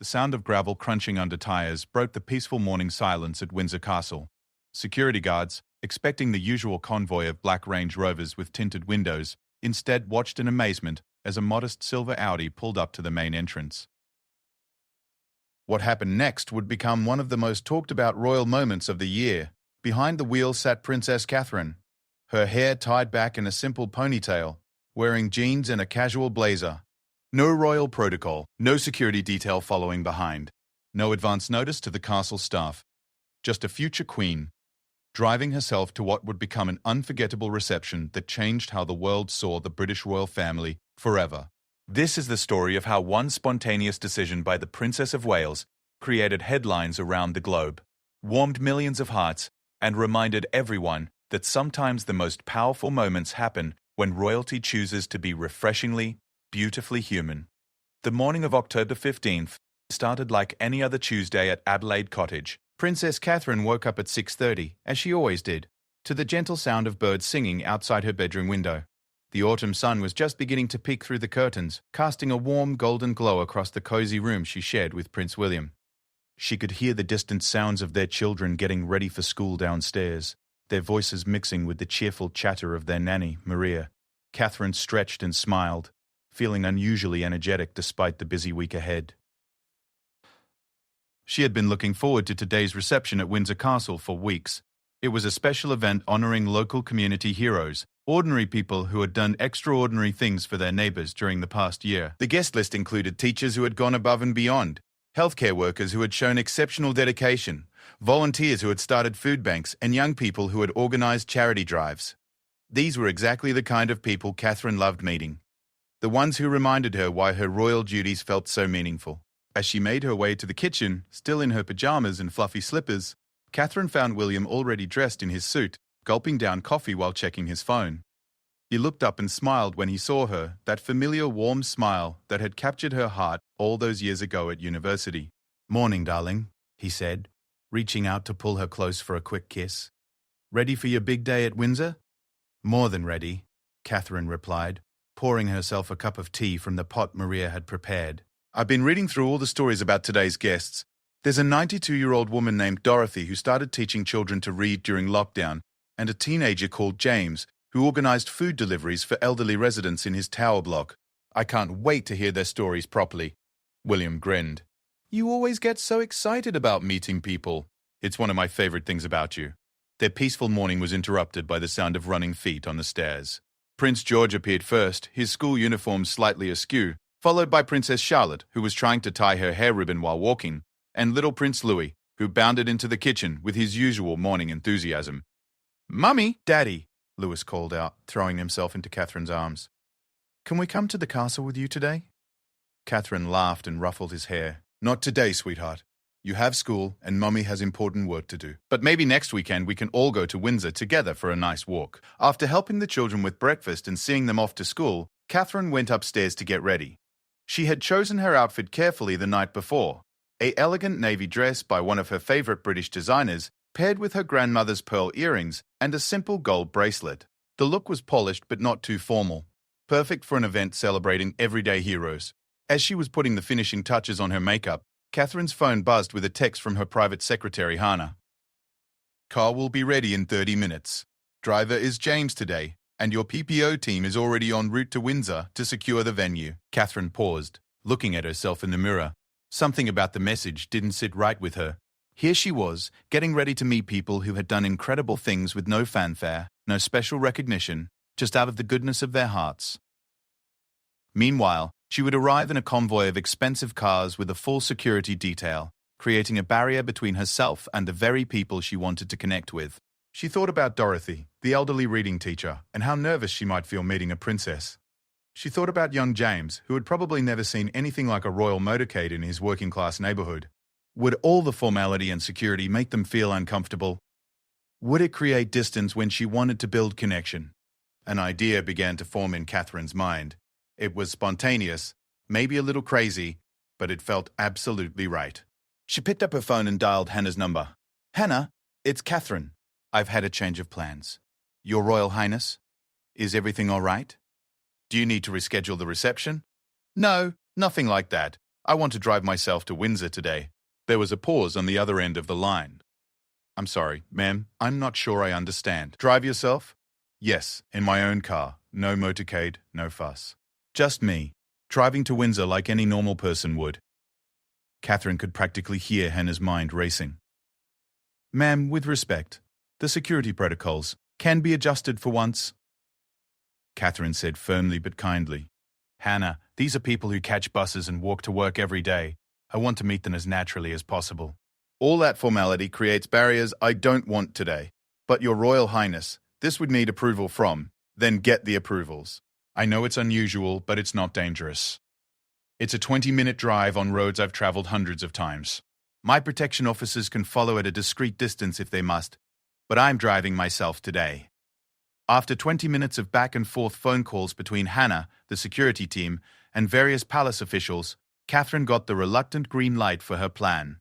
The sound of gravel crunching under tires broke the peaceful morning silence at Windsor Castle. Security guards, expecting the usual convoy of black Range Rovers with tinted windows, instead watched in amazement as a modest silver Audi pulled up to the main entrance. What happened next would become one of the most talked-about royal moments of the year. Behind the wheel sat Princess Catherine, her hair tied back in a simple ponytail, wearing jeans and a casual blazer. No royal protocol, no security detail following behind. No advance notice to the castle staff. Just a future queen, driving herself to what would become an unforgettable reception that changed how the world saw the British royal family forever. This is the story of how one spontaneous decision by the Princess of Wales created headlines around the globe, warmed millions of hearts, and reminded everyone that sometimes the most powerful moments happen when royalty chooses to be refreshingly, beautifully human. The morning of October 15th started like any other Tuesday at Adelaide Cottage. Princess Catherine woke up at 6:30, as she always did, to the gentle sound of birds singing outside her bedroom window. The autumn sun was just beginning to peek through the curtains, casting a warm golden glow across the cozy room she shared with Prince William. She could hear the distant sounds of their children getting ready for school downstairs, their voices mixing with the cheerful chatter of their nanny, Maria. Catherine stretched and smiled, feeling unusually energetic despite the busy week ahead. She had been looking forward to today's reception at Windsor Castle for weeks. It was a special event honoring local community heroes, ordinary people who had done extraordinary things for their neighbors during the past year. The guest list included teachers who had gone above and beyond, healthcare workers who had shown exceptional dedication, volunteers who had started food banks, and young people who had organized charity drives. These were exactly the kind of people Catherine loved meeting, the ones who reminded her why her royal duties felt so meaningful. As she made her way to the kitchen, still in her pajamas and fluffy slippers, Catherine found William already dressed in his suit, gulping down coffee while checking his phone. He looked up and smiled when he saw her, that familiar warm smile that had captured her heart all those years ago at university. "Morning, darling," he said, reaching out to pull her close for a quick kiss. "Ready for your big day at Windsor?" "More than ready," Catherine replied, pouring herself a cup of tea from the pot Maria had prepared. "I've been reading through all the stories about today's guests. There's a 92-year-old woman named Dorothy who started teaching children to read during lockdown, and a teenager called James who organized food deliveries for elderly residents in his tower block. I can't wait to hear their stories properly." William grinned. "You always get so excited about meeting people. It's one of my favorite things about you." Their peaceful morning was interrupted by the sound of running feet on the stairs. Prince George appeared first, his school uniform slightly askew, followed by Princess Charlotte, who was trying to tie her hair ribbon while walking, and little Prince Louis, who bounded into the kitchen with his usual morning enthusiasm. "Mummy!" "Daddy!" Louis called out, throwing himself into Catherine's arms. "Can we come to the castle with you today?" Catherine laughed and ruffled his hair. "Not today, sweetheart. You have school, and Mummy has important work to do. But maybe next weekend we can all go to Windsor together for a nice walk." After helping the children with breakfast and seeing them off to school, Catherine went upstairs to get ready. She had chosen her outfit carefully the night before. An elegant navy dress by one of her favorite British designers, paired with her grandmother's pearl earrings and a simple gold bracelet. The look was polished but not too formal, perfect for an event celebrating everyday heroes. As she was putting the finishing touches on her makeup, Catherine's phone buzzed with a text from her private secretary, Hannah. "Car will be ready in 30 minutes. Driver is James today, and your PPO team is already en route to Windsor to secure the venue." Catherine paused, looking at herself in the mirror. Something about the message didn't sit right with her. Here she was, getting ready to meet people who had done incredible things with no fanfare, no special recognition, just out of the goodness of their hearts. Meanwhile, she would arrive in a convoy of expensive cars with a full security detail, creating a barrier between herself and the very people she wanted to connect with. She thought about Dorothy, the elderly reading teacher, and how nervous she might feel meeting a princess. She thought about young James, who had probably never seen anything like a royal motorcade in his working-class neighborhood. Would all the formality and security make them feel uncomfortable? Would it create distance when she wanted to build connection? An idea began to form in Catherine's mind. It was spontaneous, maybe a little crazy, but it felt absolutely right. She picked up her phone and dialed Hannah's number. "Hannah, it's Catherine. I've had a change of plans. Your Royal Highness, is everything all right? Do you need to reschedule the reception?" "No, nothing like that. I want to drive myself to Windsor today. There was a pause on the other end of the line. I'm sorry, ma'am, I'm not sure I understand. Drive yourself? Yes, in my own car. No motorcade, no fuss. Just me, driving to Windsor like any normal person would. Catherine could practically hear Hannah's mind racing. Ma'am, with respect, the security protocols can be adjusted for once. Catherine said firmly but kindly. Hannah, these are people who catch buses and walk to work every day. I want to meet them as naturally as possible. All that formality creates barriers I don't want today. But Your Royal Highness, this would need approval from, then get the approvals. I know it's unusual, but it's not dangerous. It's a 20-minute drive on roads I've traveled hundreds of times. My protection officers can follow at a discreet distance if they must, but I'm driving myself today. After 20 minutes of back-and-forth phone calls between Hannah, the security team, and various palace officials, Catherine got the reluctant green light for her plan.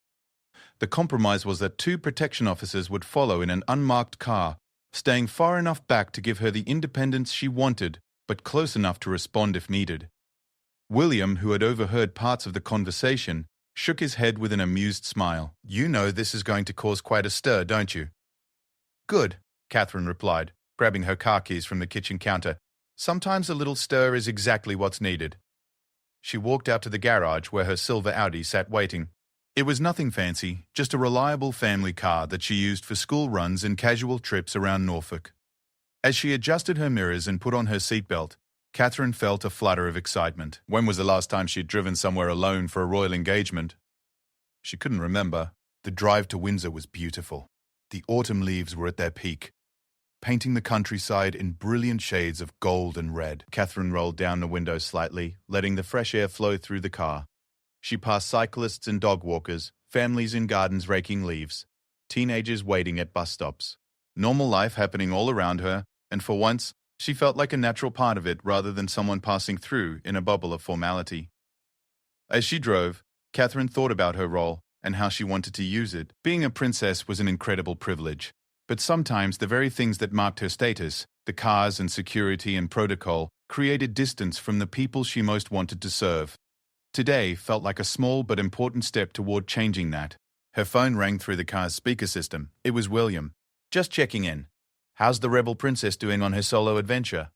The compromise was that 2 protection officers would follow in an unmarked car, staying far enough back to give her the independence she wanted, but close enough to respond if needed. William, who had overheard parts of the conversation, shook his head with an amused smile. You know this is going to cause quite a stir, don't you? Good, Catherine replied, grabbing her car keys from the kitchen counter. Sometimes a little stir is exactly what's needed. She walked out to the garage where her silver Audi sat waiting. It was nothing fancy, just a reliable family car that she used for school runs and casual trips around Norfolk. As she adjusted her mirrors and put on her seatbelt, Catherine felt a flutter of excitement. When was the last time she'd driven somewhere alone for a royal engagement? She couldn't remember. The drive to Windsor was beautiful. The autumn leaves were at their peak, painting the countryside in brilliant shades of gold and red. Catherine rolled down the window slightly, letting the fresh air flow through the car. She passed cyclists and dog walkers, families in gardens raking leaves, teenagers waiting at bus stops. Normal life happening all around her, and for once, she felt like a natural part of it rather than someone passing through in a bubble of formality. As she drove, Catherine thought about her role and how she wanted to use it. Being a princess was an incredible privilege, but sometimes the very things that marked her status, the cars and security and protocol, created distance from the people she most wanted to serve. Today felt like a small but important step toward changing that. Her phone rang through the car's speaker system. It was William. Just checking in. How's the rebel princess doing on her solo adventure?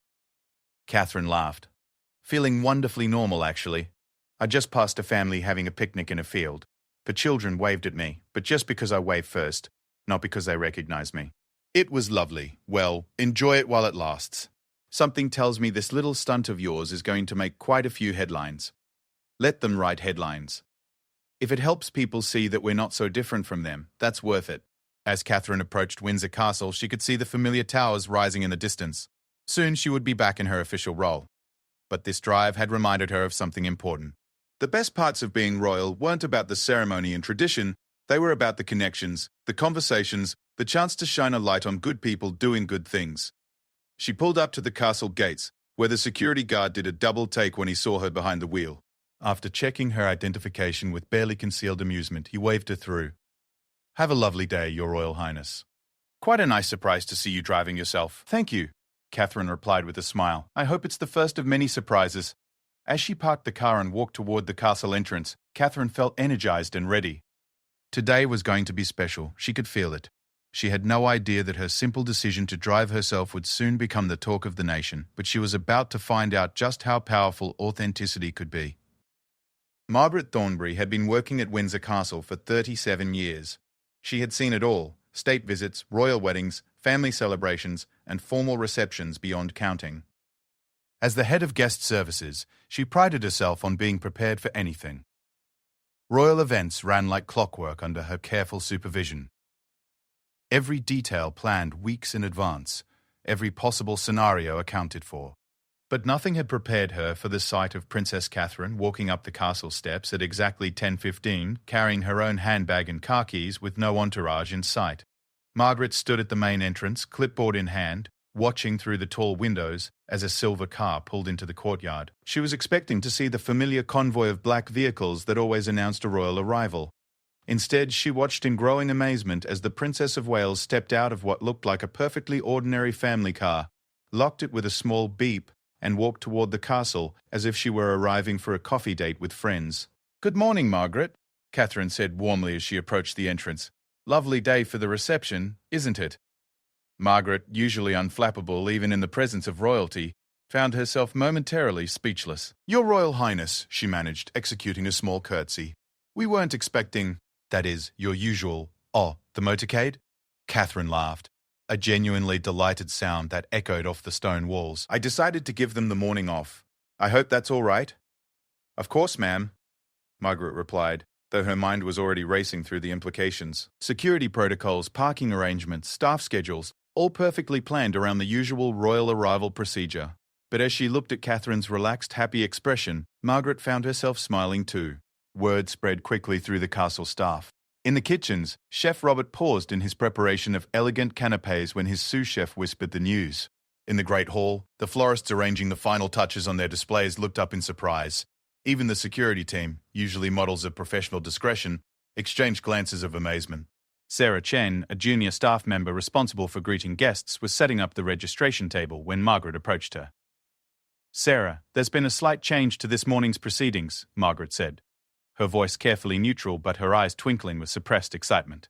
Catherine laughed. Feeling wonderfully normal, actually. I just passed a family having a picnic in a field. The children waved at me, but just because I waved first, not because they recognized me. It was lovely. Well, enjoy it while it lasts. Something tells me this little stunt of yours is going to make quite a few headlines. Let them write headlines. If it helps people see that we're not so different from them, that's worth it. As Catherine approached Windsor Castle, she could see the familiar towers rising in the distance. Soon she would be back in her official role. But this drive had reminded her of something important. The best parts of being royal weren't about the ceremony and tradition, they were about the connections, the conversations, the chance to shine a light on good people doing good things. She pulled up to the castle gates, where the security guard did a double take when he saw her behind the wheel. After checking her identification with barely concealed amusement, he waved her through. Have a lovely day, Your Royal Highness. Quite a nice surprise to see you driving yourself. Thank you, Catherine replied with a smile. I hope it's the first of many surprises. As she parked the car and walked toward the castle entrance, Catherine felt energized and ready. Today was going to be special. She could feel it. She had no idea that her simple decision to drive herself would soon become the talk of the nation, but she was about to find out just how powerful authenticity could be. Margaret Thornbury had been working at Windsor Castle for 37 years. She had seen it all: state visits, royal weddings, family celebrations, and formal receptions beyond counting. As the head of guest services, she prided herself on being prepared for anything. Royal events ran like clockwork under her careful supervision. Every detail planned weeks in advance, every possible scenario accounted for. But nothing had prepared her for the sight of Princess Catherine walking up the castle steps at exactly 10:15, carrying her own handbag and car keys with no entourage in sight. Margaret stood at the main entrance, clipboard in hand, watching through the tall windows as a silver car pulled into the courtyard. She was expecting to see the familiar convoy of black vehicles that always announced a royal arrival. Instead, she watched in growing amazement as the Princess of Wales stepped out of what looked like a perfectly ordinary family car, locked it with a small beep, and walked toward the castle as if she were arriving for a coffee date with friends. Good morning, Margaret, Catherine said warmly as she approached the entrance. Lovely day for the reception, isn't it? Margaret, usually unflappable even in the presence of royalty, found herself momentarily speechless. Your Royal Highness, she managed, executing a small curtsy. We weren't expecting, that is, your usual, the motorcade? Catherine laughed, a genuinely delighted sound that echoed off the stone walls. I decided to give them the morning off. I hope that's all right. Of course, ma'am, Margaret replied, though her mind was already racing through the implications. Security protocols, parking arrangements, staff schedules, all perfectly planned around the usual royal arrival procedure. But as she looked at Catherine's relaxed, happy expression, Margaret found herself smiling too. Word spread quickly through the castle staff. In the kitchens, Chef Robert paused in his preparation of elegant canapes when his sous chef whispered the news. In the great hall, the florists arranging the final touches on their displays looked up in surprise. Even the security team, usually models of professional discretion, exchanged glances of amazement. Sarah Chen, a junior staff member responsible for greeting guests, was setting up the registration table when Margaret approached her. Sarah, there's been a slight change to this morning's proceedings, Margaret said, her voice carefully neutral but her eyes twinkling with suppressed excitement.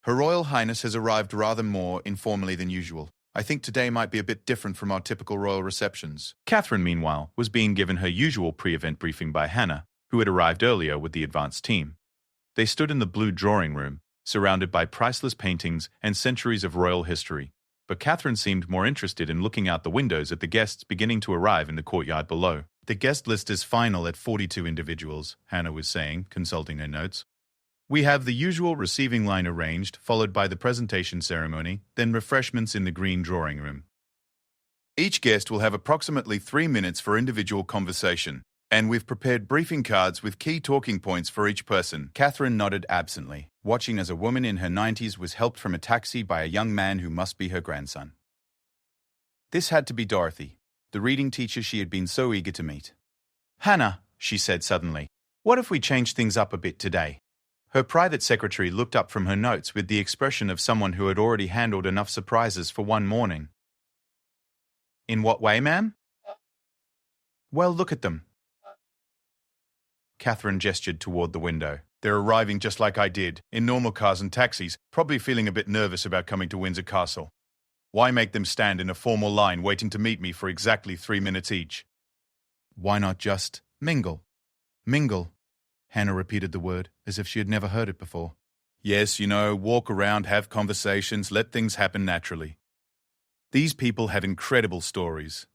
Her Royal Highness has arrived rather more informally than usual. I think today might be a bit different from our typical royal receptions. Catherine, meanwhile, was being given her usual pre-event briefing by Hannah, who had arrived earlier with the advance team. They stood in the blue drawing room, surrounded by priceless paintings and centuries of royal history. But Catherine seemed more interested in looking out the windows at the guests beginning to arrive in the courtyard below. The guest list is final at 42 individuals, Hannah was saying, consulting her notes. We have the usual receiving line arranged, followed by the presentation ceremony, then refreshments in the green drawing room. Each guest will have approximately 3 minutes for individual conversation, and we've prepared briefing cards with key talking points for each person. Catherine nodded absently, watching as a woman in her 90s was helped from a taxi by a young man who must be her grandson. This had to be Dorothy, the reading teacher she had been so eager to meet. Hannah, she said suddenly, what if we change things up a bit today? Her private secretary looked up from her notes with the expression of someone who had already handled enough surprises for one morning. In what way, ma'am? Well, look at them. Catherine gestured toward the window. They're arriving just like I did, in normal cars and taxis, probably feeling a bit nervous about coming to Windsor Castle. Why make them stand in a formal line waiting to meet me for exactly 3 minutes each? Why not just mingle? Mingle. Hannah repeated the word, as if she had never heard it before. Yes, walk around, have conversations, let things happen naturally. These people have incredible stories.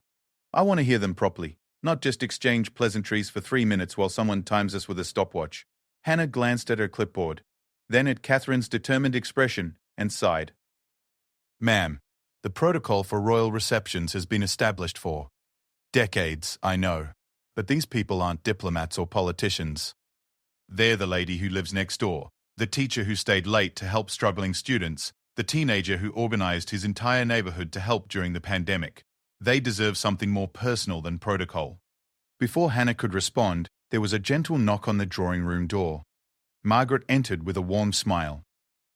I want to hear them properly, not just exchange pleasantries for 3 minutes while someone times us with a stopwatch. Hannah glanced at her clipboard, then at Catherine's determined expression, and sighed. Ma'am, the protocol for royal receptions has been established for decades, I know, but these people aren't diplomats or politicians. They're the lady who lives next door, the teacher who stayed late to help struggling students, the teenager who organized his entire neighborhood to help during the pandemic. They deserve something more personal than protocol. Before Hannah could respond, there was a gentle knock on the drawing room door. Margaret entered with a warm smile.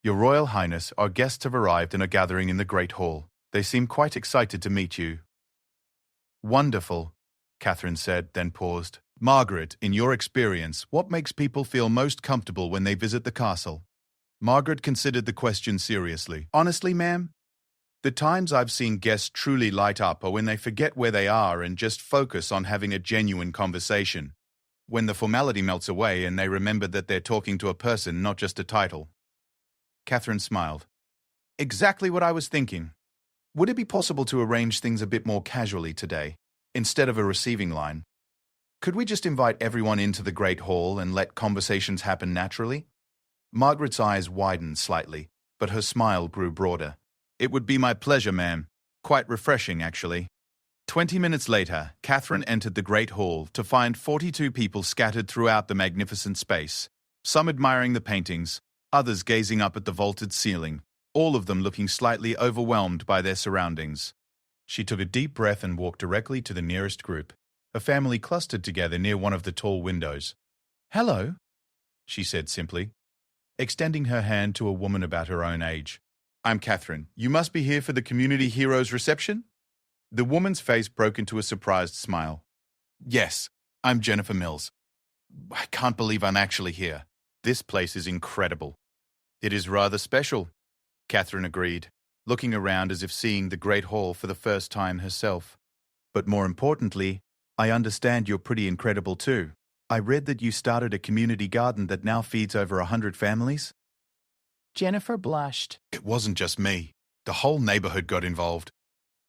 Your Royal Highness, our guests have arrived and are gathering in the Great Hall. They seem quite excited to meet you. Wonderful, Catherine said, then paused. Margaret, in your experience, what makes people feel most comfortable when they visit the castle? Margaret considered the question seriously. Honestly, ma'am, the times I've seen guests truly light up are when they forget where they are and just focus on having a genuine conversation. When the formality melts away and they remember that they're talking to a person, not just a title. Catherine smiled. Exactly what I was thinking. Would it be possible to arrange things a bit more casually today, instead of a receiving line? Could we just invite everyone into the Great Hall and let conversations happen naturally? Margaret's eyes widened slightly, but her smile grew broader. It would be my pleasure, ma'am. Quite refreshing, actually. 20 minutes later, Catherine entered the Great Hall to find 42 people scattered throughout the magnificent space, some admiring the paintings, others gazing up at the vaulted ceiling, all of them looking slightly overwhelmed by their surroundings. She took a deep breath and walked directly to the nearest group, a family clustered together near one of the tall windows. Hello, she said simply, extending her hand to a woman about her own age. I'm Catherine. You must be here for the Community Heroes reception? The woman's face broke into a surprised smile. Yes, I'm Jennifer Mills. I can't believe I'm actually here. This place is incredible. It is rather special, Catherine agreed, looking around as if seeing the Great Hall for the first time herself. But more importantly, I understand you're pretty incredible too. I read that you started a community garden that now feeds over 100 families. Jennifer blushed. It wasn't just me. The whole neighborhood got involved.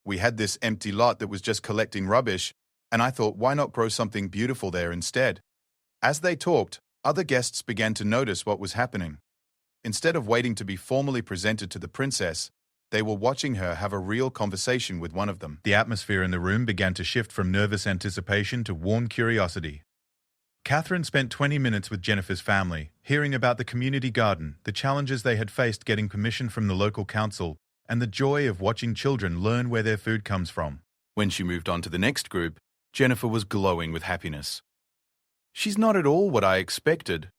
We had this empty lot that was just collecting rubbish, and I thought, why not grow something beautiful there instead? As they talked, other guests began to notice what was happening. Instead of waiting to be formally presented to the princess, they were watching her have a real conversation with one of them. The atmosphere in the room began to shift from nervous anticipation to warm curiosity. Catherine spent 20 minutes with Jennifer's family, hearing about the community garden, the challenges they had faced getting permission from the local council, and the joy of watching children learn where their food comes from. When she moved on to the next group, Jennifer was glowing with happiness. "She's not at all what I expected,"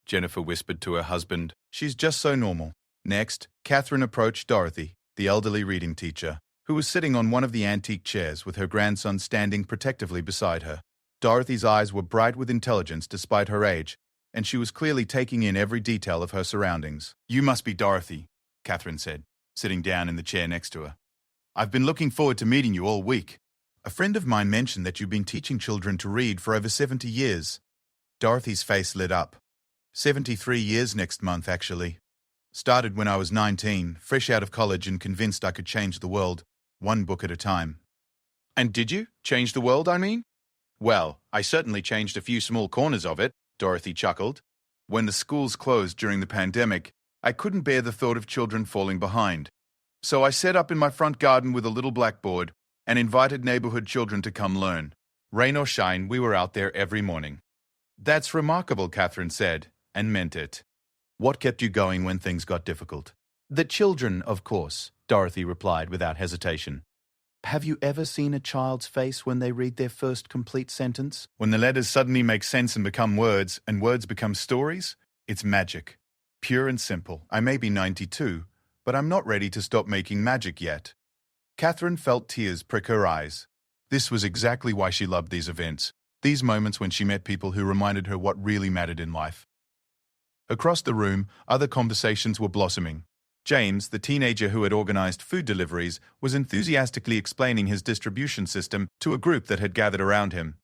Jennifer whispered to her husband. "She's just so normal." Next, Catherine approached Dorothy, the elderly reading teacher, who was sitting on one of the antique chairs with her grandson standing protectively beside her. Dorothy's eyes were bright with intelligence despite her age, and she was clearly taking in every detail of her surroundings. "You must be Dorothy," Catherine said, sitting down in the chair next to her. "I've been looking forward to meeting you all week. A friend of mine mentioned that you've been teaching children to read for over 70 years. Dorothy's face lit up. 73 years next month, actually. Started when I was 19, fresh out of college and convinced I could change the world, one book at a time. And did you? Change the world, I mean? Well, I certainly changed a few small corners of it, Dorothy chuckled. When the schools closed during the pandemic, I couldn't bear the thought of children falling behind. So I set up in my front garden with a little blackboard and invited neighborhood children to come learn. Rain or shine, we were out there every morning. That's remarkable, Catherine said, and meant it. What kept you going when things got difficult? The children, of course, Dorothy replied without hesitation. Have you ever seen a child's face when they read their first complete sentence? When the letters suddenly make sense and become words, and words become stories? It's magic. Pure and simple. I may be 92, but I'm not ready to stop making magic yet. Catherine felt tears prick her eyes. This was exactly why she loved these events, these moments when she met people who reminded her what really mattered in life. Across the room, other conversations were blossoming. James, the teenager who had organized food deliveries, was enthusiastically explaining his distribution system to a group that had gathered around him.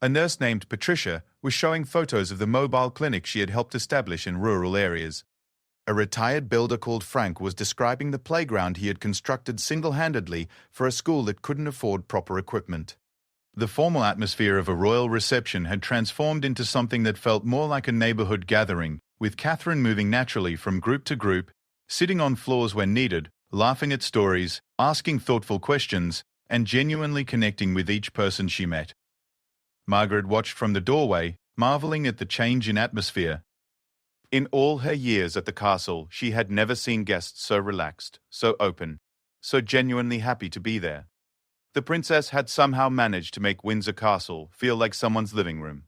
A nurse named Patricia was showing photos of the mobile clinic she had helped establish in rural areas. A retired builder called Frank was describing the playground he had constructed single-handedly for a school that couldn't afford proper equipment. The formal atmosphere of a royal reception had transformed into something that felt more like a neighborhood gathering, with Catherine moving naturally from group to group, sitting on floors when needed, laughing at stories, asking thoughtful questions, and genuinely connecting with each person she met. Margaret watched from the doorway, marveling at the change in atmosphere. In all her years at the castle, she had never seen guests so relaxed, so open, so genuinely happy to be there. The princess had somehow managed to make Windsor Castle feel like someone's living room.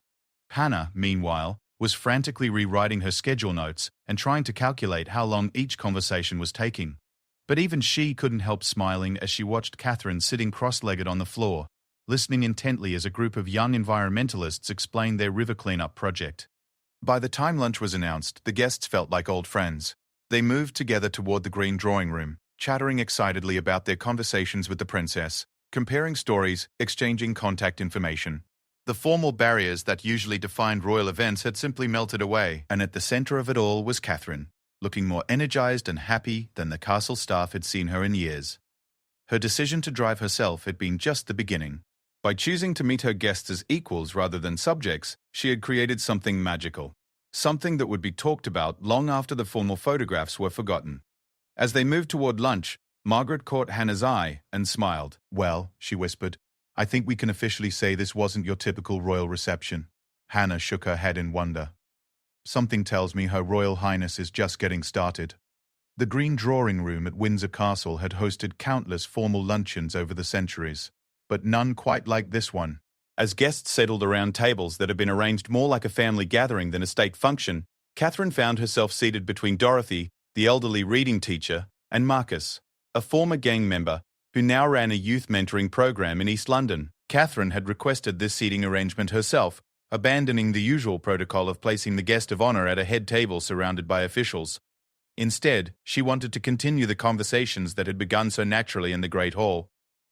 Hannah, meanwhile, was frantically rewriting her schedule notes and trying to calculate how long each conversation was taking. But even she couldn't help smiling as she watched Catherine sitting cross-legged on the floor, listening intently as a group of young environmentalists explained their river cleanup project. By the time lunch was announced, the guests felt like old friends. They moved together toward the green drawing room, chattering excitedly about their conversations with the princess, comparing stories, exchanging contact information. The formal barriers that usually defined royal events had simply melted away, and at the center of it all was Catherine, looking more energized and happy than the castle staff had seen her in years. Her decision to drive herself had been just the beginning. By choosing to meet her guests as equals rather than subjects, she had created something magical, something that would be talked about long after the formal photographs were forgotten. As they moved toward lunch, Margaret caught Hannah's eye and smiled. Well, she whispered, I think we can officially say this wasn't your typical royal reception. Hannah shook her head in wonder. Something tells me Her Royal Highness is just getting started. The green drawing room at Windsor Castle had hosted countless formal luncheons over the centuries, but none quite like this one. As guests settled around tables that had been arranged more like a family gathering than a state function, Catherine found herself seated between Dorothy, the elderly reading teacher, and Marcus, a former gang member who now ran a youth mentoring program in East London. Catherine had requested this seating arrangement herself, abandoning the usual protocol of placing the guest of honor at a head table surrounded by officials. Instead, she wanted to continue the conversations that had begun so naturally in the Great Hall.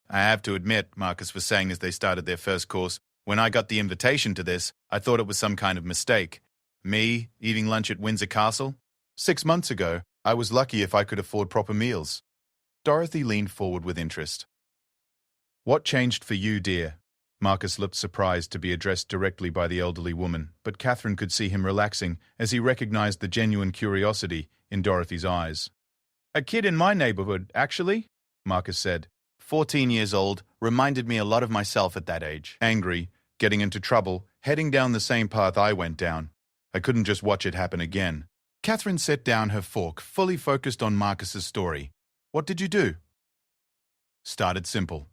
"I have to admit," Marcus was saying as they started their first course, "when I got the invitation to this, I thought it was some kind of mistake. Me, eating lunch at Windsor Castle? 6 months ago, I was lucky if I could afford proper meals." Dorothy leaned forward with interest. "What changed for you, dear?" Marcus looked surprised to be addressed directly by the elderly woman, but Catherine could see him relaxing as he recognized the genuine curiosity in Dorothy's eyes. "A kid in my neighborhood, actually," Marcus said. 14 years old, reminded me a lot of myself at that age. Angry, getting into trouble, heading down the same path I went down. I couldn't just watch it happen again. Catherine set down her fork, fully focused on Marcus's story. "What did you do?" "Started simple.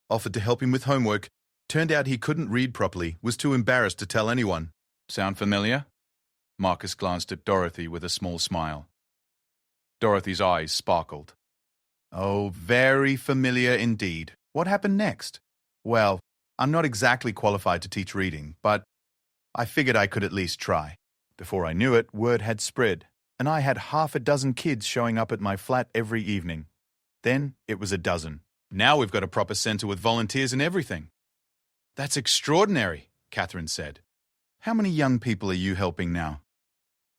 Offered to help him with homework. Turned out he couldn't read properly, was too embarrassed to tell anyone." "Sound familiar?" Marcus glanced at Dorothy with a small smile. Dorothy's eyes sparkled. "Oh, very familiar indeed. What happened next?" "Well, I'm not exactly qualified to teach reading, but I figured I could at least try. Before I knew it, word had spread, and I had half a dozen kids showing up at my flat every evening. Then it was a dozen. Now we've got a proper center with volunteers and everything." "That's extraordinary," Catherine said. "How many young people are you helping now?"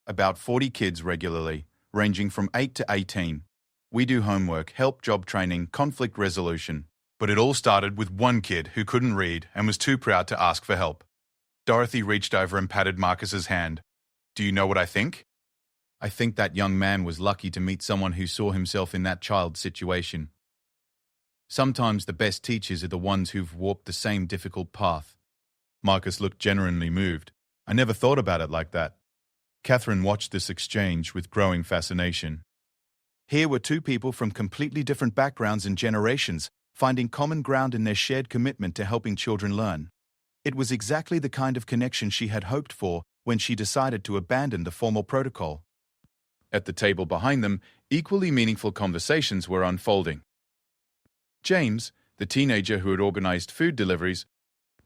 "About 40 kids regularly, ranging from 8 to 18. We do homework, help job training, conflict resolution. But it all started with one kid who couldn't read and was too proud to ask for help." Dorothy reached over and patted Marcus's hand. "Do you know what I think?" "I think that young man was lucky to meet someone who saw himself in that child's situation. Sometimes the best teachers are the ones who've walked the same difficult path." Marcus looked genuinely moved. "I never thought about it like that." Catherine watched this exchange with growing fascination. Here were two people from completely different backgrounds and generations, finding common ground in their shared commitment to helping children learn. It was exactly the kind of connection she had hoped for when she decided to abandon the formal protocol. At the table behind them, equally meaningful conversations were unfolding. James, the teenager who had organized food deliveries,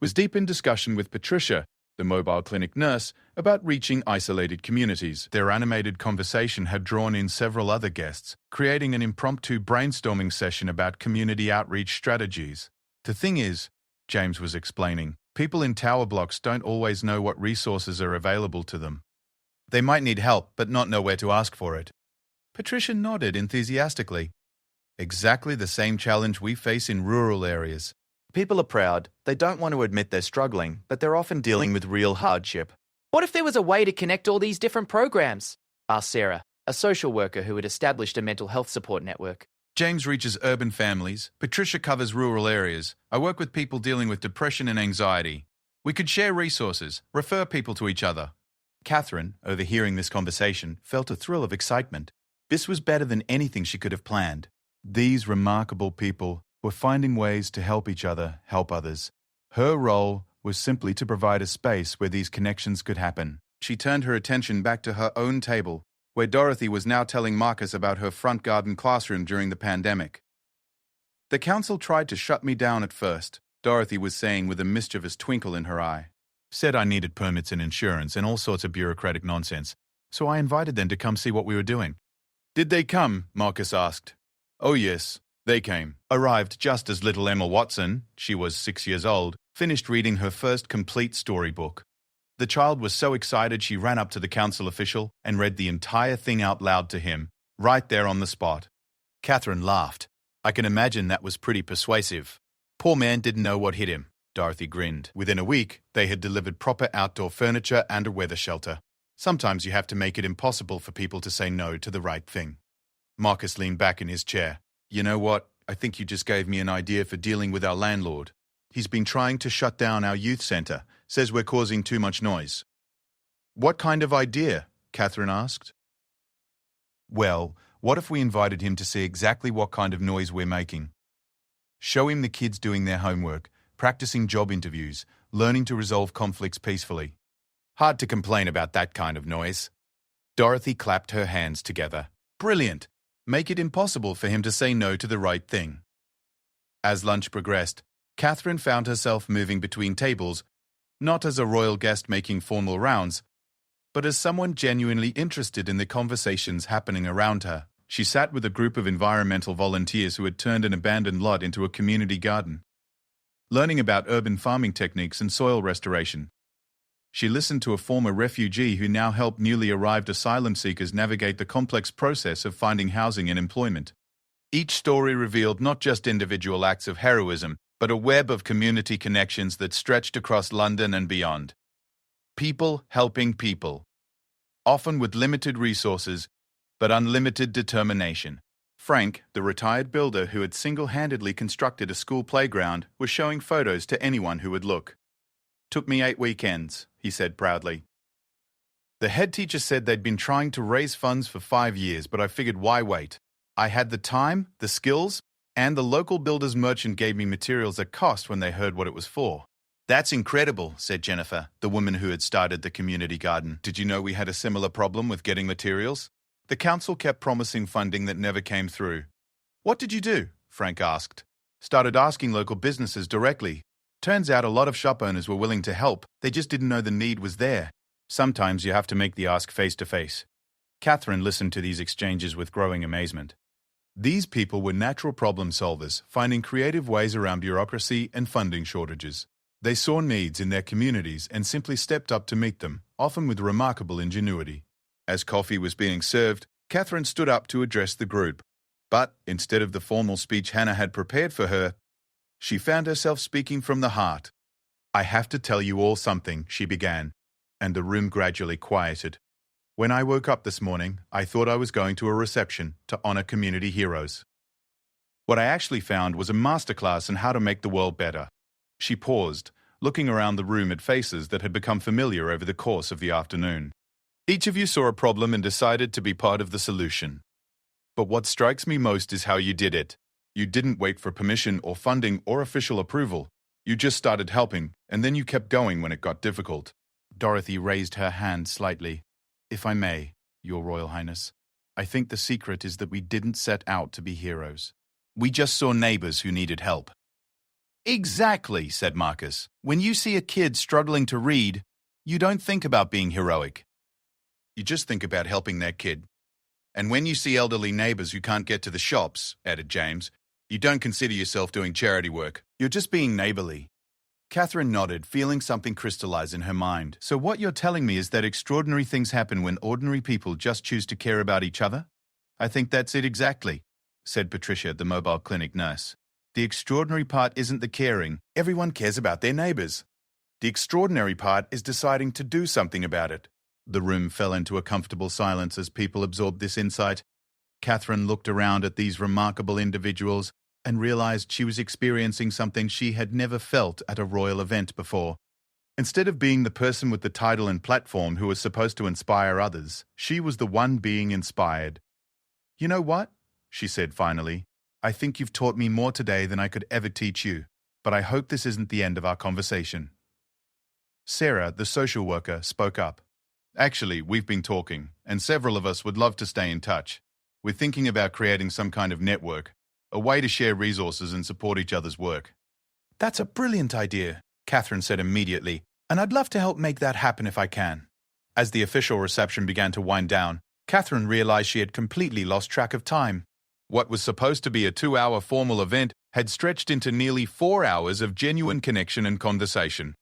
was deep in discussion with Patricia, the mobile clinic nurse, about reaching isolated communities. Their animated conversation had drawn in several other guests, creating an impromptu brainstorming session about community outreach strategies. "The thing is," James was explaining, "people in tower blocks don't always know what resources are available to them. They might need help, but not know where to ask for it." Patricia nodded enthusiastically. "Exactly the same challenge we face in rural areas. People are proud, they don't want to admit they're struggling, but they're often dealing with real hardship." What if there was a way to connect all these different programs? Asked Sarah, a social worker who had established a mental health support network. "James reaches urban families. Patricia covers rural areas. I work with people dealing with depression and anxiety. We could share resources, refer people to each other." Catherine, overhearing this conversation, felt a thrill of excitement. This was better than anything she could have planned. These remarkable people were finding ways to help each other, help others. Her role was simply to provide a space where these connections could happen. She turned her attention back to her own table, where Dorothy was now telling Marcus about her front garden classroom during the pandemic. "The council tried to shut me down at first," Dorothy was saying with a mischievous twinkle in her eye. "Said I needed permits and insurance and all sorts of bureaucratic nonsense, so I invited them to come see what we were doing." "Did they come?" Marcus asked. "Oh yes, they came." Arrived just as little Emma Watson, she was 6 years old, finished reading her first complete storybook. The child was so excited she ran up to the council official and read the entire thing out loud to him, right there on the spot. Catherine laughed. "I can imagine that was pretty persuasive. Poor man didn't know what hit him." Dorothy grinned. Within a week, they had delivered proper outdoor furniture and a weather shelter. Sometimes you have to make it impossible for people to say no to the right thing. Marcus leaned back in his chair. "You know what? I think you just gave me an idea for dealing with our landlord. He's been trying to shut down our youth center, says we're causing too much noise." "What kind of idea?" Catherine asked. "Well, what if we invited him to see exactly what kind of noise we're making? Show him the kids doing their homework, practicing job interviews, learning to resolve conflicts peacefully. Hard to complain about that kind of noise." Dorothy clapped her hands together. "Brilliant! Make it impossible for him to say no to the right thing." As lunch progressed, Catherine found herself moving between tables not as a royal guest making formal rounds, but as someone genuinely interested in the conversations happening around her. She sat with a group of environmental volunteers who had turned an abandoned lot into a community garden, learning about urban farming techniques and soil restoration. She listened to a former refugee who now helped newly arrived asylum seekers navigate the complex process of finding housing and employment. Each story revealed not just individual acts of heroism, but a web of community connections that stretched across London and beyond. People helping people, often with limited resources, but unlimited determination. Frank, the retired builder who had single-handedly constructed a school playground, was showing photos to anyone who would look. "Took me 8 weekends," he said proudly. "The head teacher said they'd been trying to raise funds for 5 years, but I figured why wait? I had the time, the skills, and the local builder's merchant gave me materials at cost when they heard what it was for." "That's incredible," said Jennifer, the woman who had started the community garden. "Did you know we had a similar problem with getting materials? The council kept promising funding that never came through." "What did you do?" Frank asked. "Started asking local businesses directly. Turns out a lot of shop owners were willing to help, they just didn't know the need was there. Sometimes you have to make the ask face to face." Catherine listened to these exchanges with growing amazement. These people were natural problem solvers, finding creative ways around bureaucracy and funding shortages. They saw needs in their communities and simply stepped up to meet them, often with remarkable ingenuity. As coffee was being served, Catherine stood up to address the group. But instead of the formal speech Hannah had prepared for her, she found herself speaking from the heart. "I have to tell you all something," she began, and the room gradually quieted. "When I woke up this morning, I thought I was going to a reception to honor community heroes. What I actually found was a masterclass in how to make the world better." She paused, looking around the room at faces that had become familiar over the course of the afternoon. "Each of you saw a problem and decided to be part of the solution. But what strikes me most is how you did it. You didn't wait for permission or funding or official approval. You just started helping, and then you kept going when it got difficult." Dorothy raised her hand slightly. "If I may, Your Royal Highness, I think the secret is that we didn't set out to be heroes. We just saw neighbors who needed help." "Exactly," said Marcus. "When you see a kid struggling to read, you don't think about being heroic. You just think about helping that kid. And when you see elderly neighbors who can't get to the shops," added James, "you don't consider yourself doing charity work. You're just being neighborly." Catherine nodded, feeling something crystallize in her mind. "So what you're telling me is that extraordinary things happen when ordinary people just choose to care about each other?" "I think that's it exactly," said Patricia, the mobile clinic nurse. "The extraordinary part isn't the caring. Everyone cares about their neighbors. The extraordinary part is deciding to do something about it." The room fell into a comfortable silence as people absorbed this insight. Catherine looked around at these remarkable individuals and realized she was experiencing something she had never felt at a royal event before. Instead of being the person with the title and platform who was supposed to inspire others, she was the one being inspired. "You know what?" she said finally. "I think you've taught me more today than I could ever teach you, but I hope this isn't the end of our conversation." Sarah, the social worker, spoke up. "Actually, we've been talking, and several of us would love to stay in touch. We're thinking about creating some kind of network, a way to share resources and support each other's work." "That's a brilliant idea," Catherine said immediately, "and I'd love to help make that happen if I can." As the official reception began to wind down, Catherine realized she had completely lost track of time. What was supposed to be a 2-hour formal event had stretched into nearly 4 hours of genuine connection and conversation.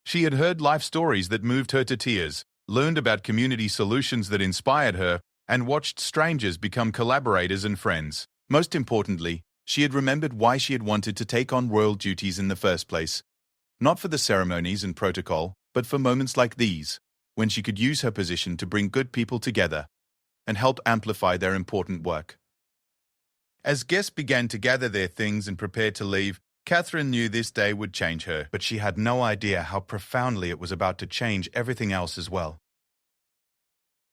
She had heard life stories that moved her to tears, learned about community solutions that inspired her, and watched strangers become collaborators and friends. Most importantly, she had remembered why she had wanted to take on royal duties in the first place. Not for the ceremonies and protocol, but for moments like these, when she could use her position to bring good people together and help amplify their important work. As guests began to gather their things and prepare to leave, Catherine knew this day would change her, but she had no idea how profoundly it was about to change everything else as well.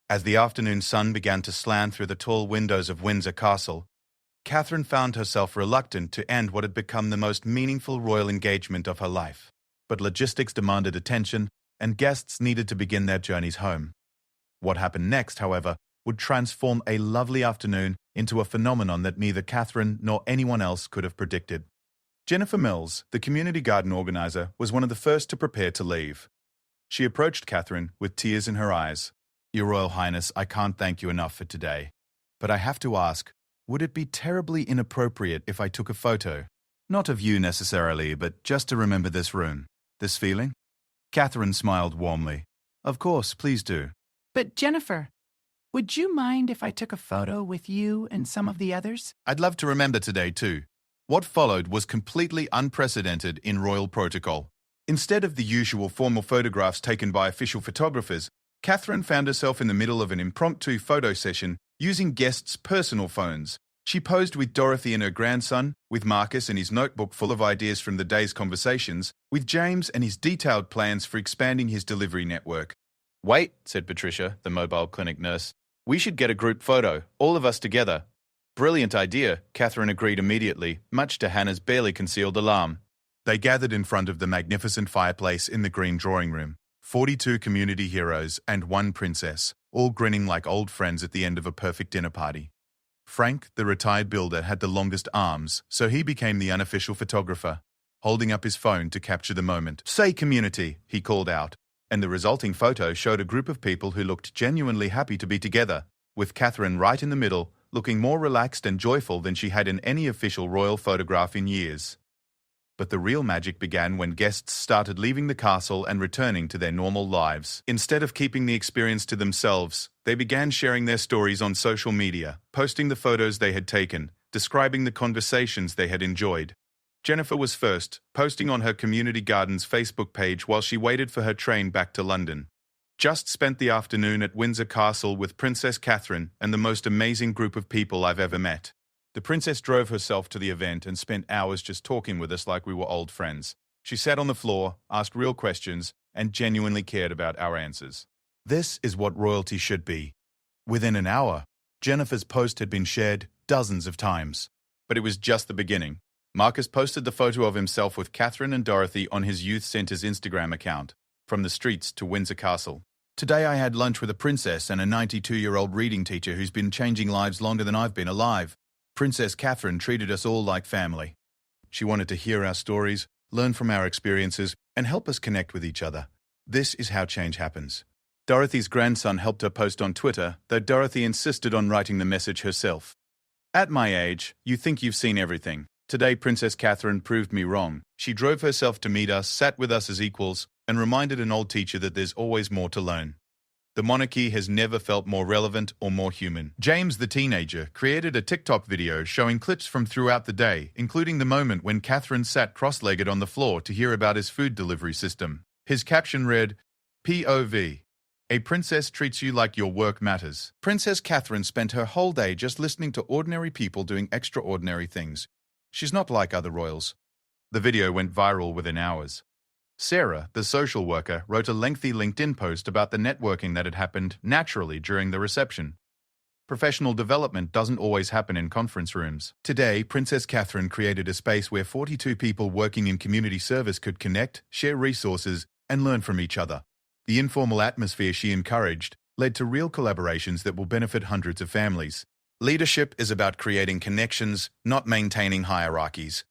As the afternoon sun began to slant through the tall windows of Windsor Castle, Catherine found herself reluctant to end what had become the most meaningful royal engagement of her life. But logistics demanded attention, and guests needed to begin their journeys home. What happened next, however, would transform a lovely afternoon into a phenomenon that neither Catherine nor anyone else could have predicted. Jennifer Mills, the community garden organizer, was one of the first to prepare to leave. She approached Catherine with tears in her eyes. "Your Royal Highness, I can't thank you enough for today. But I have to ask, would it be terribly inappropriate if I took a photo? Not of you necessarily, but just to remember this room, this feeling?" Catherine smiled warmly. "Of course, please do." But Jennifer, would you mind if I took a photo with you and some of the others? I'd love to remember today too. What followed was completely unprecedented in royal protocol. Instead of the usual formal photographs taken by official photographers, Catherine found herself in the middle of an impromptu photo session using guests' personal phones. She posed with Dorothy and her grandson, with Marcus and his notebook full of ideas from the day's conversations, with James and his detailed plans for expanding his delivery network. "Wait," said Patricia, the mobile clinic nurse. "We should get a group photo, all of us together." "Brilliant idea," Catherine agreed immediately, much to Hannah's barely concealed alarm. They gathered in front of the magnificent fireplace in the green drawing room. 42 community heroes and one princess, all grinning like old friends at the end of a perfect dinner party. Frank, the retired builder, had the longest arms, so he became the unofficial photographer, holding up his phone to capture the moment. "Say community," he called out, and the resulting photo showed a group of people who looked genuinely happy to be together, with Catherine right in the middle, looking more relaxed and joyful than she had in any official royal photograph in years. But the real magic began when guests started leaving the castle and returning to their normal lives. Instead of keeping the experience to themselves, they began sharing their stories on social media, posting the photos they had taken, describing the conversations they had enjoyed. Jennifer was first, posting on her community garden's Facebook page while she waited for her train back to London. "Just spent the afternoon at Windsor Castle with Princess Catherine and the most amazing group of people I've ever met. The princess drove herself to the event and spent hours just talking with us like we were old friends. She sat on the floor, asked real questions, and genuinely cared about our answers." This is what royalty should be. Within an hour, Jennifer's post had been shared dozens of times. But it was just the beginning. Marcus posted the photo of himself with Catherine and Dorothy on his youth centre's Instagram account, "From the streets to Windsor Castle. Today I had lunch with a princess and a 92-year-old reading teacher who's been changing lives longer than I've been alive. Princess Catherine treated us all like family. She wanted to hear our stories, learn from our experiences, and help us connect with each other. This is how change happens." Dorothy's grandson helped her post on Twitter, though Dorothy insisted on writing the message herself. "At my age, you think you've seen everything. Today Princess Catherine proved me wrong. She drove herself to meet us, sat with us as equals, and reminded an old teacher that there's always more to learn. The monarchy has never felt more relevant or more human." James, the teenager, created a TikTok video showing clips from throughout the day, including the moment when Catherine sat cross-legged on the floor to hear about his food delivery system. His caption read, "POV. A princess treats you like your work matters." Princess Catherine spent her whole day just listening to ordinary people doing extraordinary things. She's not like other royals. The video went viral within hours. Sarah, the social worker, wrote a lengthy LinkedIn post about the networking that had happened naturally during the reception. Professional development doesn't always happen in conference rooms. Today, Princess Catherine created a space where 42 people working in community service could connect, share resources, and learn from each other. The informal atmosphere she encouraged led to real collaborations that will benefit hundreds of families. Leadership is about creating connections, not maintaining hierarchies.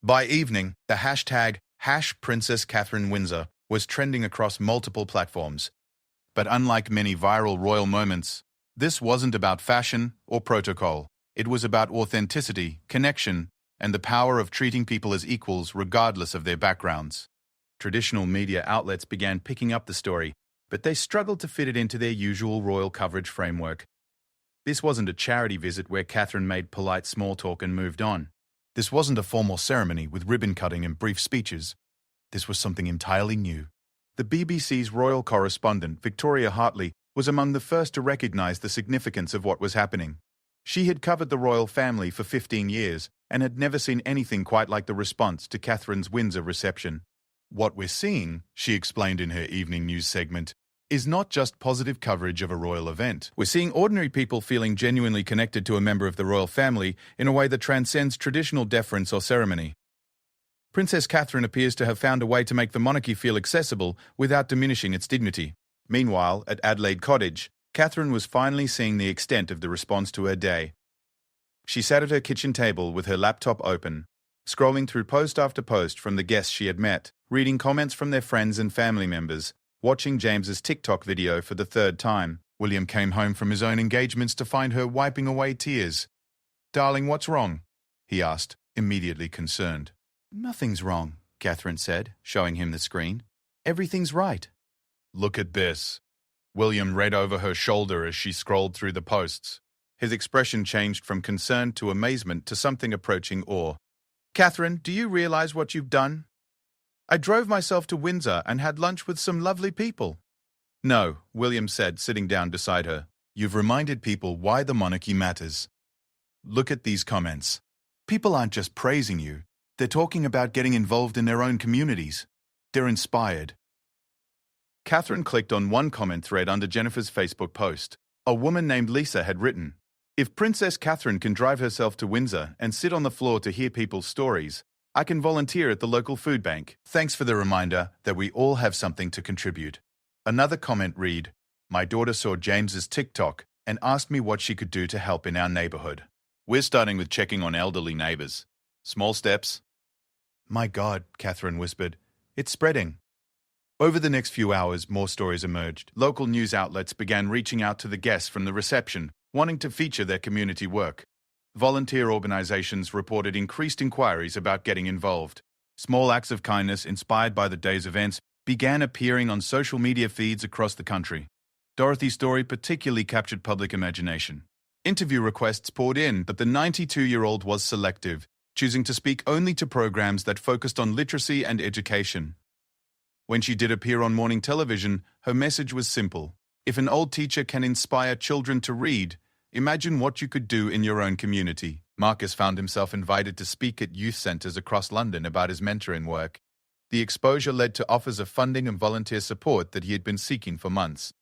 By evening, the hashtag #PrincessCatherineWindsor was trending across multiple platforms. But unlike many viral royal moments, this wasn't about fashion or protocol. It was about authenticity, connection, and the power of treating people as equals regardless of their backgrounds. Traditional media outlets began picking up the story, but they struggled to fit it into their usual royal coverage framework. This wasn't a charity visit where Catherine made polite small talk and moved on. This wasn't a formal ceremony with ribbon cutting and brief speeches. This was something entirely new. The BBC's royal correspondent, Victoria Hartley, was among the first to recognise the significance of what was happening. She had covered the royal family for 15 years and had never seen anything quite like the response to Catherine's Windsor reception. "What we're seeing," she explained in her evening news segment, "is not just positive coverage of a royal event. We're seeing ordinary people feeling genuinely connected to a member of the royal family in a way that transcends traditional deference or ceremony. Princess Catherine appears to have found a way to make the monarchy feel accessible without diminishing its dignity." Meanwhile, at Adelaide Cottage, Catherine was finally seeing the extent of the response to her day. She sat at her kitchen table with her laptop open, scrolling through post after post from the guests she had met, reading comments from their friends and family members, watching James's TikTok video for the third time. William came home from his own engagements to find her wiping away tears. "Darling, what's wrong?" he asked, immediately concerned. "Nothing's wrong," Catherine said, showing him the screen. "Everything's right." "Look at this." William read over her shoulder as she scrolled through the posts. His expression changed from concern to amazement to something approaching awe. "Catherine, do you realize what you've done? I drove myself to Windsor and had lunch with some lovely people." "No," William said, sitting down beside her. "You've reminded people why the monarchy matters. Look at these comments. People aren't just praising you. They're talking about getting involved in their own communities. They're inspired." Catherine clicked on one comment thread under Jennifer's Facebook post. A woman named Lisa had written, "If Princess Catherine can drive herself to Windsor and sit on the floor to hear people's stories, I can volunteer at the local food bank. Thanks for the reminder that we all have something to contribute." Another comment read, "My daughter saw James's TikTok and asked me what she could do to help in our neighborhood. We're starting with checking on elderly neighbors. Small steps." "My God," Catherine whispered, "it's spreading." Over the next few hours, more stories emerged. Local news outlets began reaching out to the guests from the reception, wanting to feature their community work. Volunteer organizations reported increased inquiries about getting involved. Small acts of kindness inspired by the day's events began appearing on social media feeds across the country. Dorothy's story particularly captured public imagination. Interview requests poured in, but the 92-year-old was selective, choosing to speak only to programs that focused on literacy and education. When she did appear on morning television, her message was simple. If an old teacher can inspire children to read, imagine what you could do in your own community. Marcus found himself invited to speak at youth centres across London about his mentoring work. The exposure led to offers of funding and volunteer support that he had been seeking for months.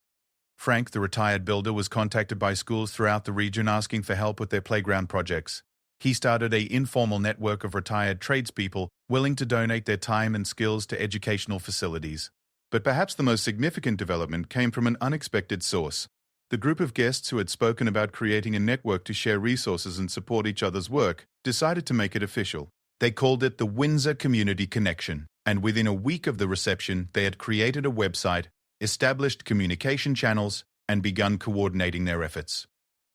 Frank, the retired builder, was contacted by schools throughout the region asking for help with their playground projects. He started an informal network of retired tradespeople willing to donate their time and skills to educational facilities. But perhaps the most significant development came from an unexpected source. The group of guests who had spoken about creating a network to share resources and support each other's work decided to make it official. They called it the Windsor Community Connection, and within a week of the reception, they had created a website, established communication channels, and begun coordinating their efforts.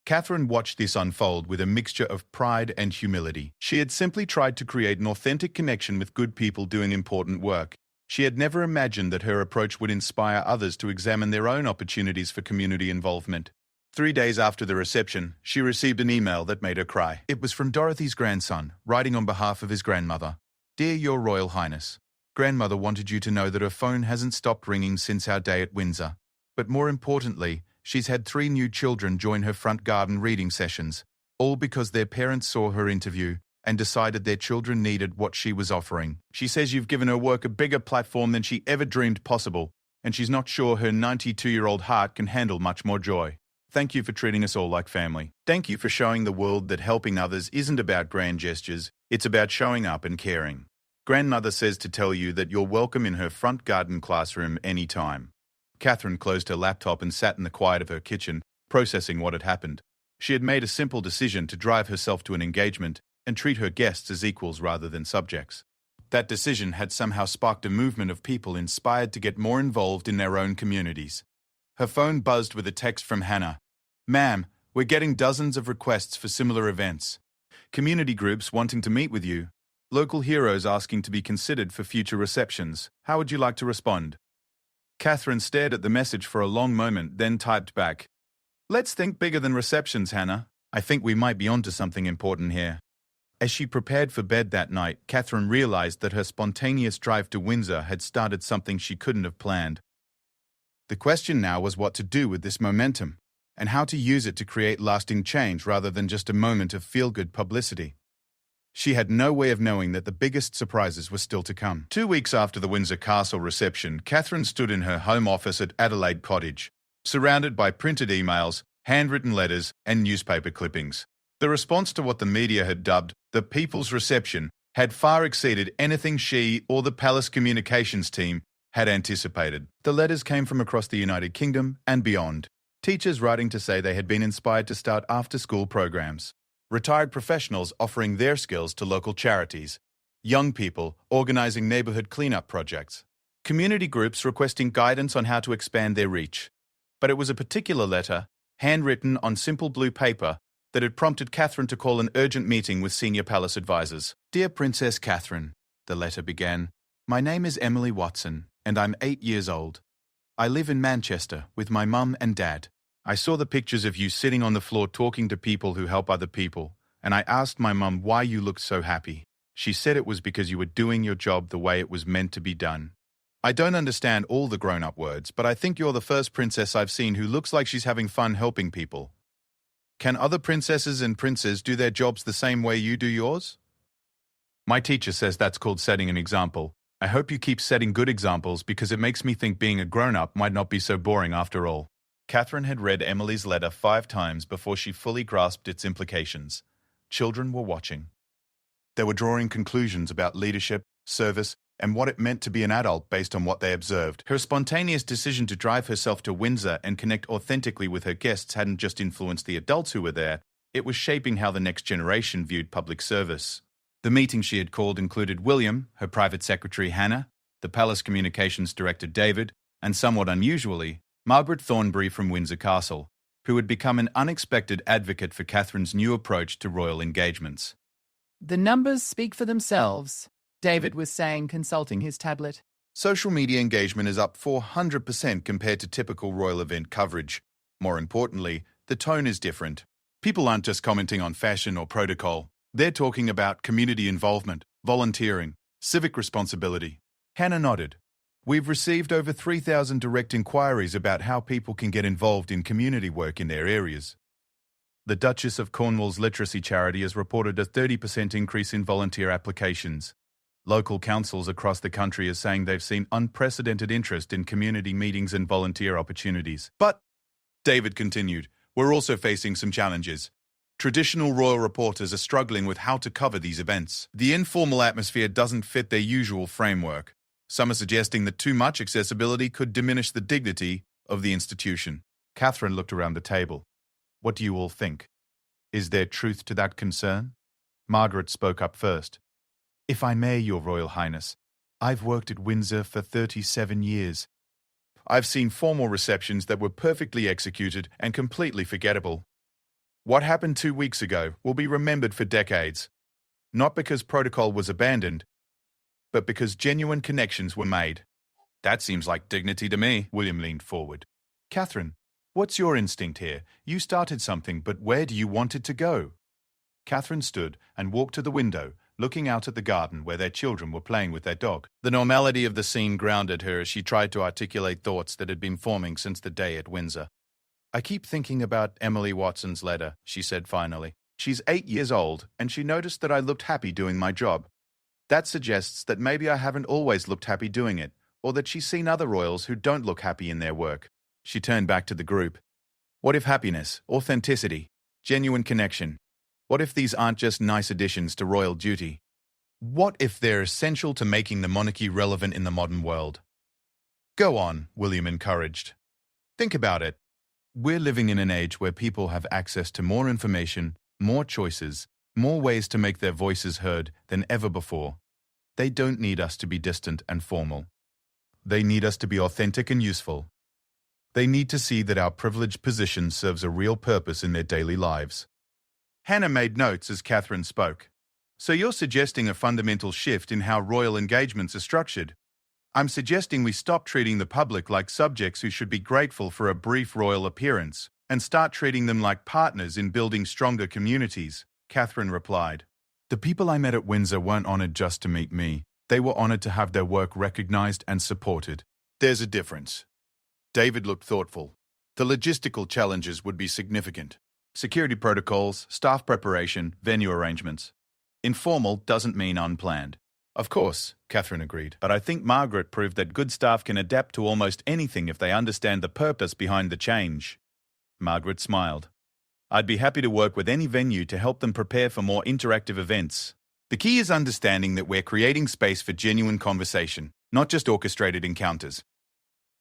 Catherine watched this unfold with a mixture of pride and humility. She had simply tried to create an authentic connection with good people doing important work. She had never imagined that her approach would inspire others to examine their own opportunities for community involvement. 3 days after the reception, she received an email that made her cry. It was from Dorothy's grandson, writing on behalf of his grandmother. "Dear Your Royal Highness, Grandmother wanted you to know that her phone hasn't stopped ringing since our day at Windsor. But more importantly, she's had 3 new children join her front garden reading sessions, all because their parents saw her interview and decided their children needed what she was offering. She says you've given her work a bigger platform than she ever dreamed possible, and she's not sure her 92-year-old heart can handle much more joy. Thank you for treating us all like family. Thank you for showing the world that helping others isn't about grand gestures, it's about showing up and caring. Grandmother says to tell you that you're welcome in her front garden classroom anytime." Catherine closed her laptop and sat in the quiet of her kitchen, processing what had happened. She had made a simple decision to drive herself to an engagement and treat her guests as equals rather than subjects. That decision had somehow sparked a movement of people inspired to get more involved in their own communities. Her phone buzzed with a text from Hannah. "Ma'am, we're getting dozens of requests for similar events. Community groups wanting to meet with you. Local heroes asking to be considered for future receptions. How would you like to respond?" Catherine stared at the message for a long moment, then typed back, "Let's think bigger than receptions, Hannah. I think we might be onto something important here." As she prepared for bed that night, Catherine realized that her spontaneous drive to Windsor had started something she couldn't have planned. The question now was what to do with this momentum, and how to use it to create lasting change rather than just a moment of feel-good publicity. She had no way of knowing that the biggest surprises were still to come. 2 weeks after the Windsor Castle reception, Catherine stood in her home office at Adelaide Cottage, surrounded by printed emails, handwritten letters, and newspaper clippings. The response to what the media had dubbed the People's Reception had far exceeded anything she or the Palace Communications team had anticipated. The letters came from across the United Kingdom and beyond. Teachers writing to say they had been inspired to start after-school programs. Retired professionals offering their skills to local charities. young people organizing neighborhood cleanup projects, community groups requesting guidance on how to expand their reach. But it was a particular letter, handwritten on simple blue paper, that had prompted Catherine to call an urgent meeting with senior palace advisors. "Dear Princess Catherine," the letter began, "my name is Emily Watson, and I'm 8 years old. I live in Manchester with my mum and dad. I saw the pictures of you sitting on the floor talking to people who help other people, and I asked my mum why you looked so happy. She said it was because you were doing your job the way it was meant to be done. I don't understand all the grown-up words, but I think you're the first princess I've seen who looks like she's having fun helping people. Can other princesses and princes do their jobs the same way you do yours? My teacher says that's called setting an example. I hope you keep setting good examples because it makes me think being a grown-up might not be so boring after all." Catherine had read Emily's letter 5 times before she fully grasped its implications. Children were watching. They were drawing conclusions about leadership, service, and what it meant to be an adult based on what they observed. Her spontaneous decision to drive herself to Windsor and connect authentically with her guests hadn't just influenced the adults who were there, it was shaping how the next generation viewed public service. The meeting she had called included William, her private secretary Hannah, the palace communications director David, and somewhat unusually, Margaret Thornbury from Windsor Castle, who had become an unexpected advocate for Catherine's new approach to royal engagements. The numbers speak for themselves, David was saying, consulting his tablet. Social media engagement is up 400% compared to typical royal event coverage. More importantly, the tone is different. People aren't just commenting on fashion or protocol. They're talking about community involvement, volunteering, civic responsibility. Hannah nodded. "We've received over 3,000 direct inquiries about how people can get involved in community work in their areas. The Duchess of Cornwall's literacy charity has reported a 30% increase in volunteer applications. Local councils across the country are saying they've seen unprecedented interest in community meetings and volunteer opportunities. But," David continued, "we're also facing some challenges. Traditional royal reporters are struggling with how to cover these events. The informal atmosphere doesn't fit their usual framework. Some are suggesting that too much accessibility could diminish the dignity of the institution." Catherine looked around the table. "What do you all think? Is there truth to that concern?" Margaret spoke up first. "If I may, Your Royal Highness, I've worked at Windsor for 37 years. I've seen formal receptions that were perfectly executed and completely forgettable. What happened 2 weeks ago will be remembered for decades, not because protocol was abandoned, but because genuine connections were made." "That seems like dignity to me," William leaned forward. "Catherine, what's your instinct here? You started something, but where do you want it to go?" Catherine stood and walked to the window, looking out at the garden where their children were playing with their dog. The normality of the scene grounded her as she tried to articulate thoughts that had been forming since the day at Windsor. "I keep thinking about Emily Watson's letter," she said finally. "She's 8 years old, and she noticed that I looked happy doing my job. That suggests that maybe I haven't always looked happy doing it, or that she's seen other royals who don't look happy in their work." She turned back to the group. "What if happiness, authenticity, genuine connection? What if these aren't just nice additions to royal duty? What if they're essential to making the monarchy relevant in the modern world?" "Go on," William encouraged. "Think about it. We're living in an age where people have access to more information, more choices, more ways to make their voices heard than ever before. They don't need us to be distant and formal. They need us to be authentic and useful. They need to see that our privileged position serves a real purpose in their daily lives." Hannah made notes as Catherine spoke. "So you're suggesting a fundamental shift in how royal engagements are structured? I'm suggesting we stop treating the public like subjects who should be grateful for a brief royal appearance and start treating them like partners in building stronger communities," Catherine replied. "The people I met at Windsor weren't honored just to meet me. They were honored to have their work recognized and supported." "There's a difference." David looked thoughtful. "The logistical challenges would be significant. Security protocols, staff preparation, venue arrangements. Informal doesn't mean unplanned." "Of course," Catherine agreed, "but I think Margaret proved that good staff can adapt to almost anything if they understand the purpose behind the change." Margaret smiled. "I'd be happy to work with any venue to help them prepare for more interactive events. The key is understanding that we're creating space for genuine conversation, not just orchestrated encounters."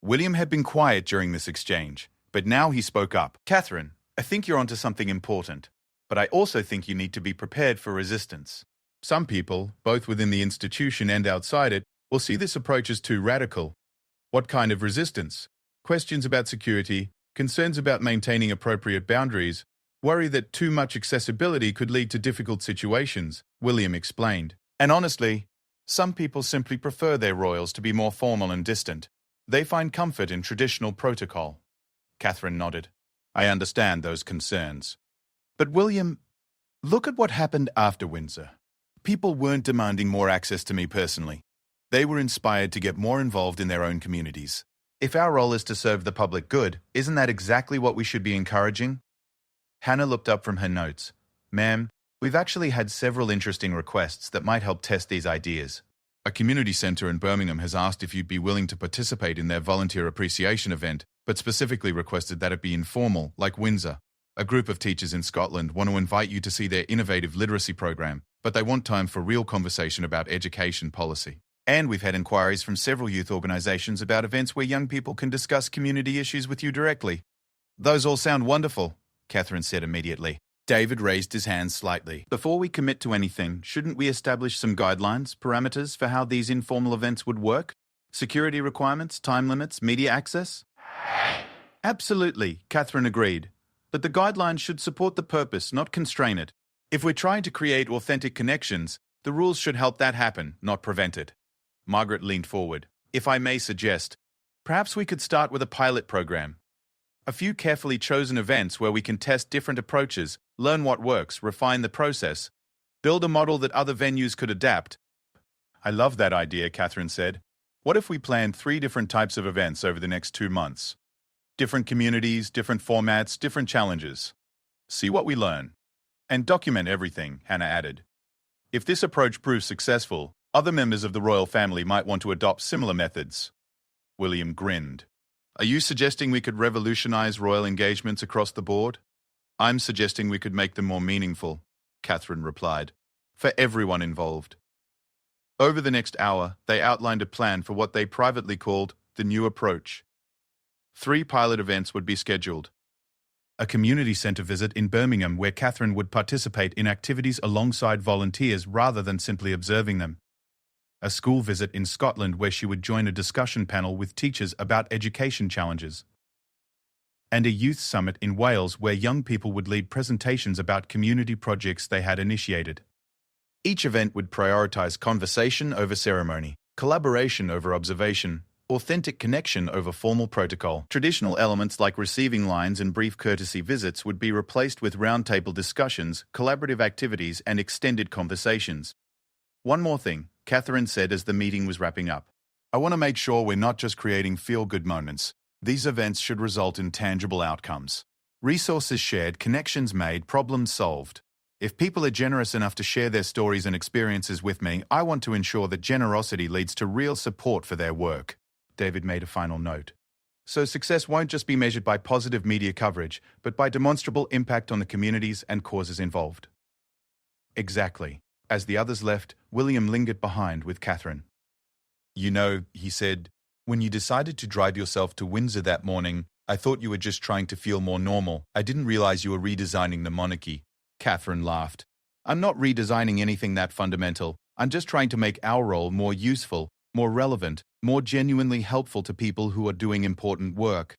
William had been quiet during this exchange, but now he spoke up. "Catherine, I think you're onto something important, but I also think you need to be prepared for resistance. Some people, both within the institution and outside it, will see this approach as too radical. What kind of resistance? Questions about security, concerns about maintaining appropriate boundaries, worry that too much accessibility could lead to difficult situations, William explained. And honestly, some people simply prefer their royals to be more formal and distant. They find comfort in traditional protocol. Catherine nodded. I understand those concerns. But William, look at what happened after Windsor. People weren't demanding more access to me personally. They were inspired to get more involved in their own communities. If our role is to serve the public good, isn't that exactly what we should be encouraging? Hannah looked up from her notes. Ma'am, we've actually had several interesting requests that might help test these ideas. A community centre in Birmingham has asked if you'd be willing to participate in their volunteer appreciation event, but specifically requested that it be informal, like Windsor. A group of teachers in Scotland want to invite you to see their innovative literacy program, but they want time for real conversation about education policy. And we've had inquiries from several youth organisations about events where young people can discuss community issues with you directly. Those all sound wonderful, Catherine said immediately. David raised his hands slightly. Before we commit to anything, shouldn't we establish some guidelines, parameters for how these informal events would work? Security requirements, time limits, media access? Absolutely, Catherine agreed. But the guidelines should support the purpose, not constrain it. If we're trying to create authentic connections, the rules should help that happen, not prevent it. Margaret leaned forward. If I may suggest, perhaps we could start with a pilot program. A few carefully chosen events where we can test different approaches, learn what works, refine the process, build a model that other venues could adapt. I love that idea, Catherine said. What if we planned 3 different types of events over the next 2 months? Different communities, different formats, different challenges. See what we learn. And document everything, Hannah added. If this approach proves successful, other members of the royal family might want to adopt similar methods. William grinned. Are you suggesting we could revolutionize royal engagements across the board? I'm suggesting we could make them more meaningful, Catherine replied, for everyone involved. Over the next hour, they outlined a plan for what they privately called the new approach. 3 pilot events would be scheduled. A community centre visit in Birmingham where Catherine would participate in activities alongside volunteers rather than simply observing them. A school visit in Scotland where she would join a discussion panel with teachers about education challenges. And a youth summit in Wales where young people would lead presentations about community projects they had initiated. Each event would prioritise conversation over ceremony, collaboration over observation, authentic connection over formal protocol. Traditional elements like receiving lines and brief courtesy visits would be replaced with roundtable discussions, collaborative activities, and extended conversations. One more thing, Catherine said as the meeting was wrapping up. I want to make sure we're not just creating feel-good moments. These events should result in tangible outcomes. Resources shared, connections made, problems solved. If people are generous enough to share their stories and experiences with me, I want to ensure that generosity leads to real support for their work. David made a final note. So success won't just be measured by positive media coverage, but by demonstrable impact on the communities and causes involved. Exactly. As the others left, William lingered behind with Catherine. You know, he said, when you decided to drive yourself to Windsor that morning, I thought you were just trying to feel more normal. I didn't realize you were redesigning the monarchy. Catherine laughed. I'm not redesigning anything that fundamental. I'm just trying to make our role more useful, more relevant, more genuinely helpful to people who are doing important work.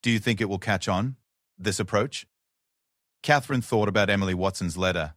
Do you think it will catch on, this approach? Catherine thought about Emily Watson's letter,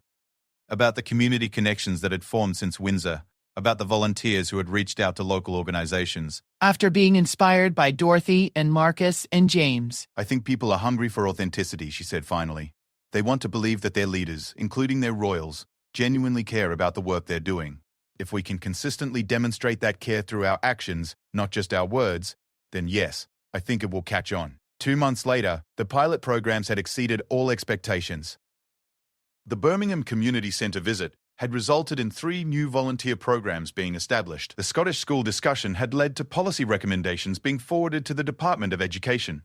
about the community connections that had formed since Windsor, about the volunteers who had reached out to local organizations. After being inspired by Dorothy and Marcus and James. I think people are hungry for authenticity, she said finally. They want to believe that their leaders, including their royals, genuinely care about the work they're doing. If we can consistently demonstrate that care through our actions, not just our words, then yes, I think it will catch on. 2 months later, the pilot programs had exceeded all expectations. The Birmingham Community Centre visit had resulted in 3 new volunteer programs being established. The Scottish school discussion had led to policy recommendations being forwarded to the Department of Education.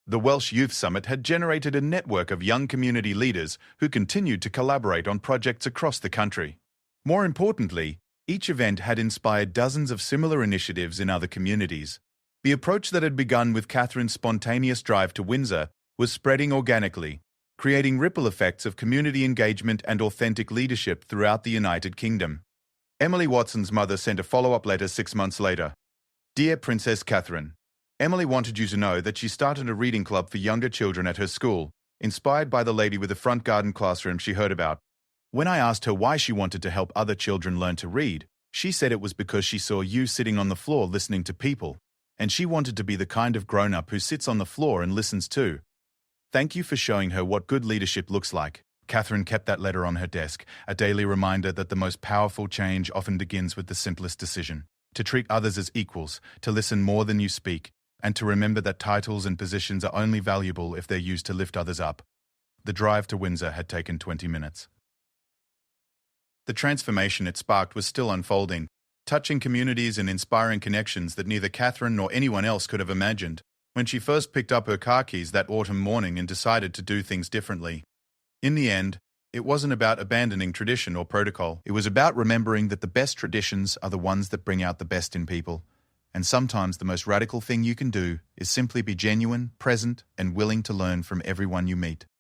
The Welsh Youth Summit had generated a network of young community leaders who continued to collaborate on projects across the country. More importantly, each event had inspired dozens of similar initiatives in other communities. The approach that had begun with Catherine's spontaneous drive to Windsor was spreading organically, creating ripple effects of community engagement and authentic leadership throughout the United Kingdom. Emily Watson's mother sent a follow-up letter 6 months later. Dear Princess Catherine, Emily wanted you to know that she started a reading club for younger children at her school, inspired by the lady with the front garden classroom she heard about. When I asked her why she wanted to help other children learn to read, she said it was because she saw you sitting on the floor listening to people, and she wanted to be the kind of grown-up who sits on the floor and listens too. Thank you for showing her what good leadership looks like. Catherine kept that letter on her desk, a daily reminder that the most powerful change often begins with the simplest decision: to treat others as equals, to listen more than you speak, and to remember that titles and positions are only valuable if they're used to lift others up. The drive to Windsor had taken 20 minutes. The transformation it sparked was still unfolding, touching communities and inspiring connections that neither Catherine nor anyone else could have imagined when she first picked up her car keys that autumn morning and decided to do things differently. In the end, it wasn't about abandoning tradition or protocol. It was about remembering that the best traditions are the ones that bring out the best in people. And sometimes the most radical thing you can do is simply be genuine, present, and willing to learn from everyone you meet.